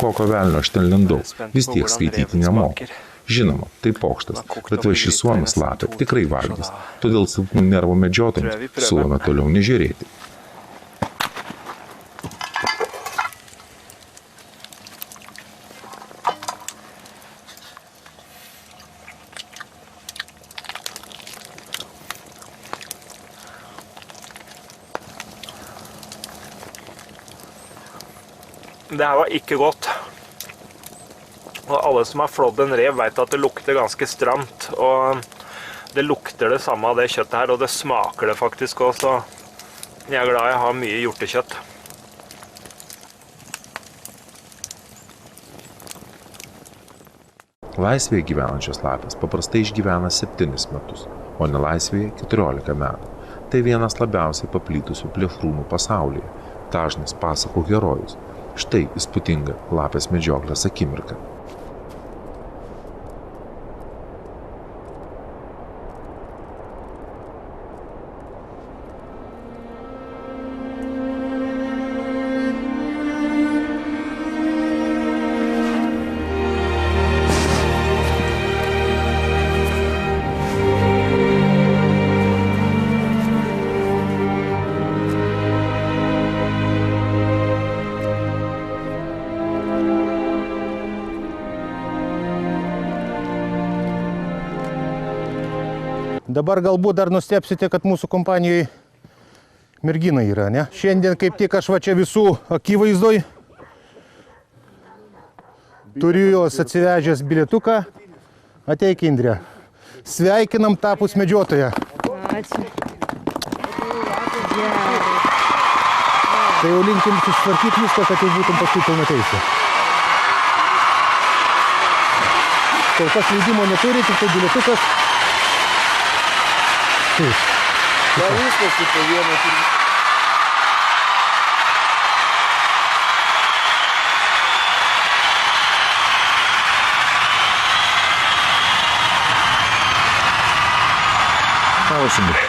kokio velnio aš ten lindau, vis tiek skaityti nemoku. Žinoma, tai pokštas, bet va šis suomis lapė tikrai valgys, todėl silpnų nervų medžiotojams siūlome toliau nežiūrėti. Det her var ikke godt. Og alle som har flådd en rev vet at det lukter ganske stramt. Og det lukter det samme av det kjøttet her, og det smaker det faktisk også. Jeg er glad jeg har mye hjortekjøtt. Laisvėje gyvenančios lapės paprastai išgyvena 7 metus, o nelaisvėje 14 metų. Tai vienas labiausiai paplytusių plėšrūnų pasaulyje, dažnas pasakų herojus. Štai įspūdinga lapės medžioklės akimirka. Dabar galbūt dar nustebsite, kad mūsų kompanijoje mergina yra, ne? Šiandien kaip tik aš va čia visų akivaizdoj turiu jos atsivežęs bilietuką. Ateik, Indrė. Sveikinam tapus medžiotoją. Ačiū. Tai jau linkim susitvarkyti viską, kad jau būtum paskui pilnateisė. Kol kas leidimo neturi, tik tai bilietukas. Taip. Da viskas į po vieną turi. Labas, Indrė.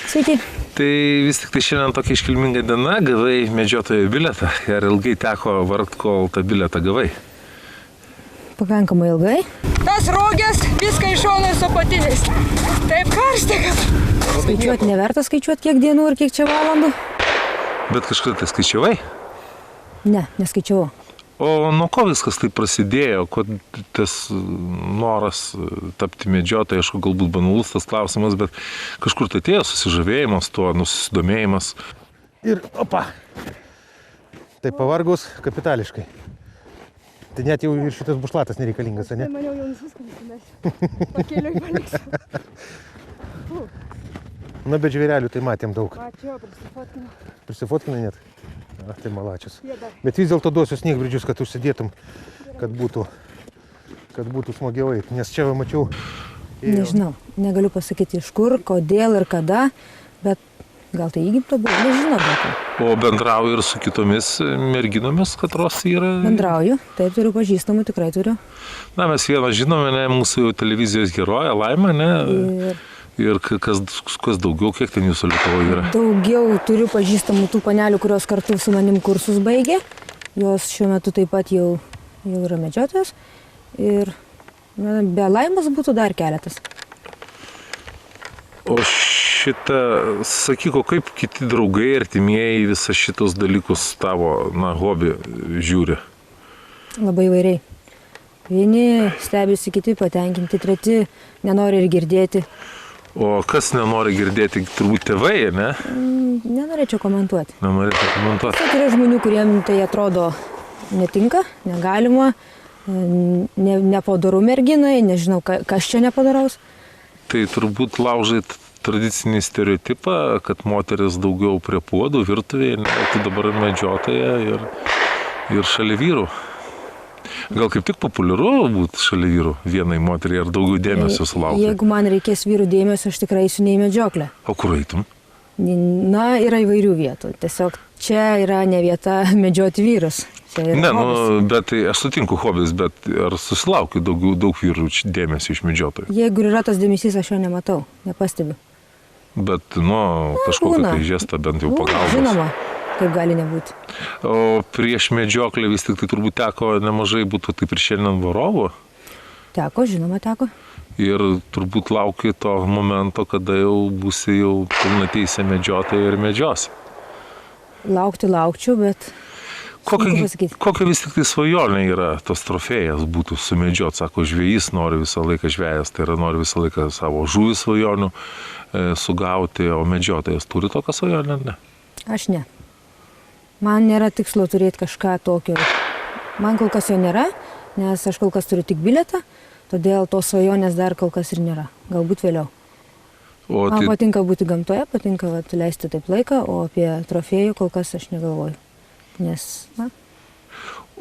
Sveiki. Tai vis tik tai šiandien tokia iškilminga diena, gavai medžiotojo bilietą. Ir ilgai teko vargt, kol tą bilietą gavai. Pakankamai ilgai. Tas rogės, viską iš šono su apatiniais. Taip karšta, kad... Skaičiuoti neverta skaičiuoti, kiek dienų ir kiek čia valandų. Bet kažkada tai skaičiavai? Ne, neskaičiavau. O nuo ko viskas tai prasidėjo? Kod tas noras tapti medžiotoju, aišku, galbūt banalus tas klausimas, bet kažkur tai atėjo susižavėjimas tuo, susidomėjimas. Ir opa. Tai pavargus kapitališkai. Tai net jau ir šitas bušlatas nereikalingas, ne? Maniau jau visus nusimesiu. Pakeliui paliksiu. Na, bet žvėrelių tai matėm daug. Ačiū, prisifotkinau. Prisifotkinai net? Tai malačius. Bet vis dėlto duosiu sniegbridžius, kad užsidėtum, kad būtų smagiau eit. Nes čia mačiau... Nežinau, negaliu pasakyti iš kur, kodėl ir kada, bet gal tai įgimta buvo, nežinau. O bendrauju ir su kitomis merginomis, katros yra? Bendrauju, taip turiu pažįstamų, tikrai turiu. Na, mes vieną žinome, ne, mūsų televizijos heroja, Laima, ne? Ir kas daugiau, kiek ten jūsų Lietuvoje yra? Daugiau turiu pažįstamų tų panelių, kurios kartu su manim kursus baigė. Jos šiuo metu taip pat jau yra medžiotojas. Ir be Laimos būtų dar keletas. O šitą, sakyko, kaip kiti draugai, artimieji visą šitos dalykus tavo, hobį žiūri? Labai įvairiai. Vieni stebisi, kiti patenkinti, treti nenori ir girdėti. O kas nenori girdėti, turbūt tėvai, ne? Nenorėčiau komentuoti. Nenorėčiau komentuoti. Tai yra žmonių, kuriem tai atrodo netinka, negalima, nepadarau merginai, nežinau, kas čia nepadaraus. Tai turbūt laužait tradicinį stereotipą, kad moteris daugiau prie puodų, virtuvėje, tu dabar medžiotoja ir šalia vyrų. Gal kaip tik populiaru būti šalia vyrų vienai moteriai ar daugiau dėmesio sulaukti? Jeigu man reikės vyrų dėmesio, aš tikrai eisiu ne į medžioklę. O kur eitum? Na, yra įvairių vietų. Tiesiog čia yra ne vieta medžioti vyrus. Ne, bet tai aš sutinku hobis, bet ar susilaukiu daug vyrų dėmesio iš medžiotojų? Jeigu yra tas dėmesys, aš jo nematau, nepastebiu. Bet, kažkokią tai žestą bent jau pagalbos. Žinoma. kaip gali nebūti. O prieš medžioklę vis tik tai turbūt teko nemažai būtų taip ir šiandien varovų. Teko, žinoma, teko. Ir turbūt lauki to momento, kada jau būsi jau pilnateisė medžiotoja ir medžiosi. Laukčiau, bet... Kokia vis tik tai svajonė yra tos trofėjas būtų sumedžiot, sako, žvejys nori visą laiką žvejas, tai yra nori visą laiką savo žuvį svajonių sugauti, o medžiotojas turi tokią svajonę, ne? Aš ne. Man nėra tikslo turėti kažką tokio. Man kol kas jo nėra, nes aš kol kas turiu tik bilietą, todėl tos svajonės dar kol kas ir nėra. Galbūt vėliau. Man patinka būti gamtoje, patinka leisti taip laiką, o apie trofėjų kol kas aš negalvoju. Nes, na.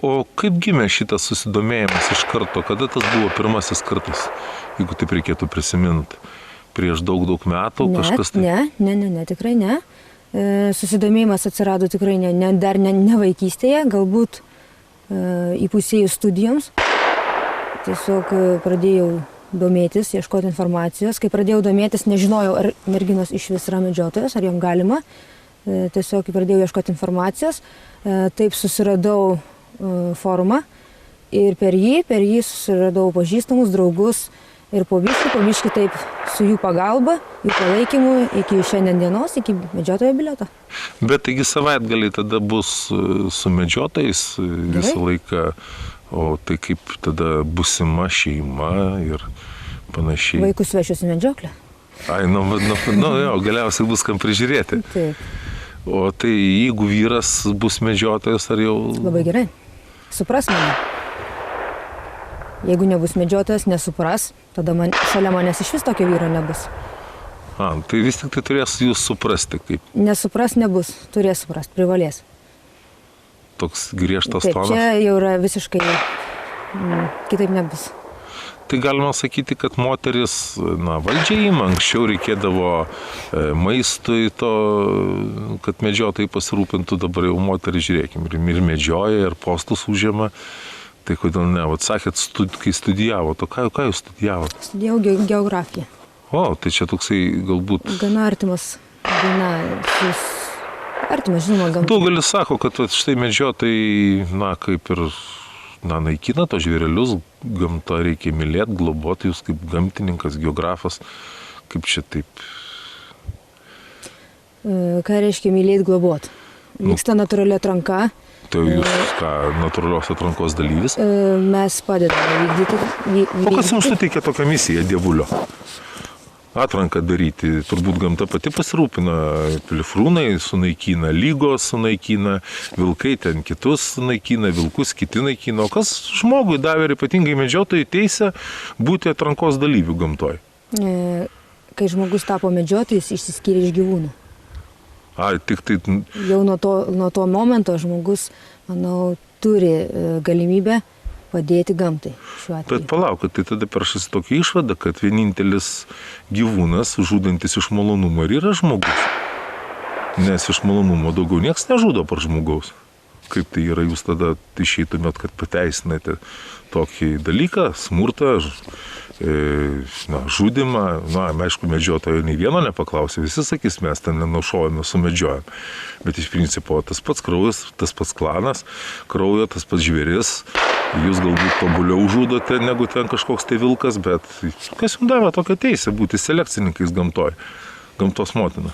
O kaip gimė šitas susidomėjimas iš karto? Kada tas buvo pirmasis kartas, jeigu taip reikėtų prisiminti? Prieš daug metų kažkas tai? Ne, tikrai ne. Susidomėjimas atsirado tikrai dar ne vaikystėje, galbūt įpusėjus studijoms. Tiesiog pradėjau domėtis, ieškoti informacijos. Kai pradėjau domėtis, nežinojau, ar merginos iš vis yra medžiotojos, ar jom galima. Tiesiog pradėjau ieškoti informacijos. Taip susiradau forumą ir per jį susiradau pažįstamus, draugus ir po biškį taip su jų pagalba, jų palaikymu iki šiandien dienos, iki medžiotojo bilieto. Bet taigi savaitgaliai tada bus su medžiotojais visą laiką, o tai kaip tada busima šeima ir panašiai. Vaikus vešius į medžioklę. Jo, galiausiai bus kam prižiūrėti. Taip. O tai jeigu vyras bus medžiotojas, ar jau... Labai gerai. Supras mane. Jeigu nebus medžiotojas, nesupras, tada šalia manęs iš vis tokio vyro nebus. Tai vis tik tai turės jūs suprasti kaip... Nesupras nebus, turės suprast, privalės. Toks griežtas tonas. Taip, čia jau yra visiškai kitaip nebus. Tai galima sakyti, kad moteris, valdžia ima, anksčiau reikėdavo maistui to, kad medžiotojai pasirūpintų, dabar jau moteris, žiūrėkim, ir medžioja, ir postus užima. Tai kodėl ne? Sakėt, kai studijavo, to ką jūs studijavote? Studijau geografiją. Tai čia toksai galbūt... Gana artimas, žinoma, gamta. Daugelis sako, kad štai medžiotojai, kaip ir... naikina to žvėrelius, gamtą reikia mylėti, globoti, jūs kaip gamtininkas, geografas, kaip čia taip? Ką reiškia mylėti, globoti? Vyksta natūrali atranka. Tai jūs natūralios atrankos dalyvis? Mes padedame vykdyti. O kas jums suteikė tokią misiją dievulio? Atranką daryti. Turbūt gamta pati pasirūpina, plėšrūnai sunaikina, lygos sunaikina, vilkai ten kitus sunaikina, vilkus kiti naikina. O kas žmogui davė ir ypatingai medžiotojui teisę būti atrankos dalyvių gamtoj? Kai žmogus tapo medžiotojais, išsiskyrė iš gyvūnų. Tik tai... Jau nuo to momento žmogus, manau, turi galimybę padėti gamtai šiuo atveju. Bet palaukit, tai tada peršasi tokia išvada, kad vienintelis gyvūnas, žudantis iš malonumo, ir yra žmogus. Nes iš malonumo daugiau nieks nežudo par žmogaus. Kaip tai yra, jūs tada išeitumėt, kad pateisinate tokį dalyką, smurtą, žudimą. Aišku, medžiotojo nei vieno nepaklausė, visi sakys, mes ten nenušovėme, sumedžiojam. Bet iš principo tas pats kraujas, tas pats klanas, kraujo, tas pats žvėris. Jūs galbūt tobuliau žudote negu ten kažkoks tai vilkas, bet kas jums davė tokią teisę būti selekcininkais gamtoj, gamtos motina?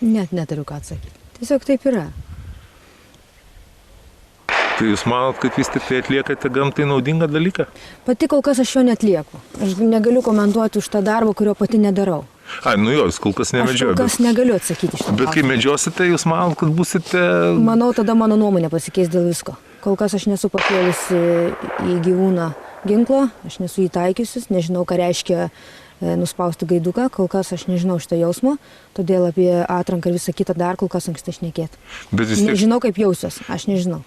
Net neturiu ką atsakyti. Tiesiog taip yra. Tai jūs manot, kad vis tik tai atliekate gamtai naudingą dalyką? Pati kol kas aš jo neatlieku. Aš negaliu komentuoti už tą darbą, kurio pati nedarau. Jūs kol kas nemedžiojate. Aš kol kas negaliu atsakyti šitą. Bet kai medžiosite, jūs manot, kad būsite... Manau, tada mano nuomonė pasikeis dėl visko. Kol kas aš nesu pakėlusi į gyvūną ginklo, aš nesu jį taikiusis, nežinau, ką reiškia nuspausti gaiduką, kol kas aš nežinau šito jausmo, todėl apie atranką ir visą kitą dar kol kas anksti šnekėti. Nežinau, kaip jausiuos, aš nežinau.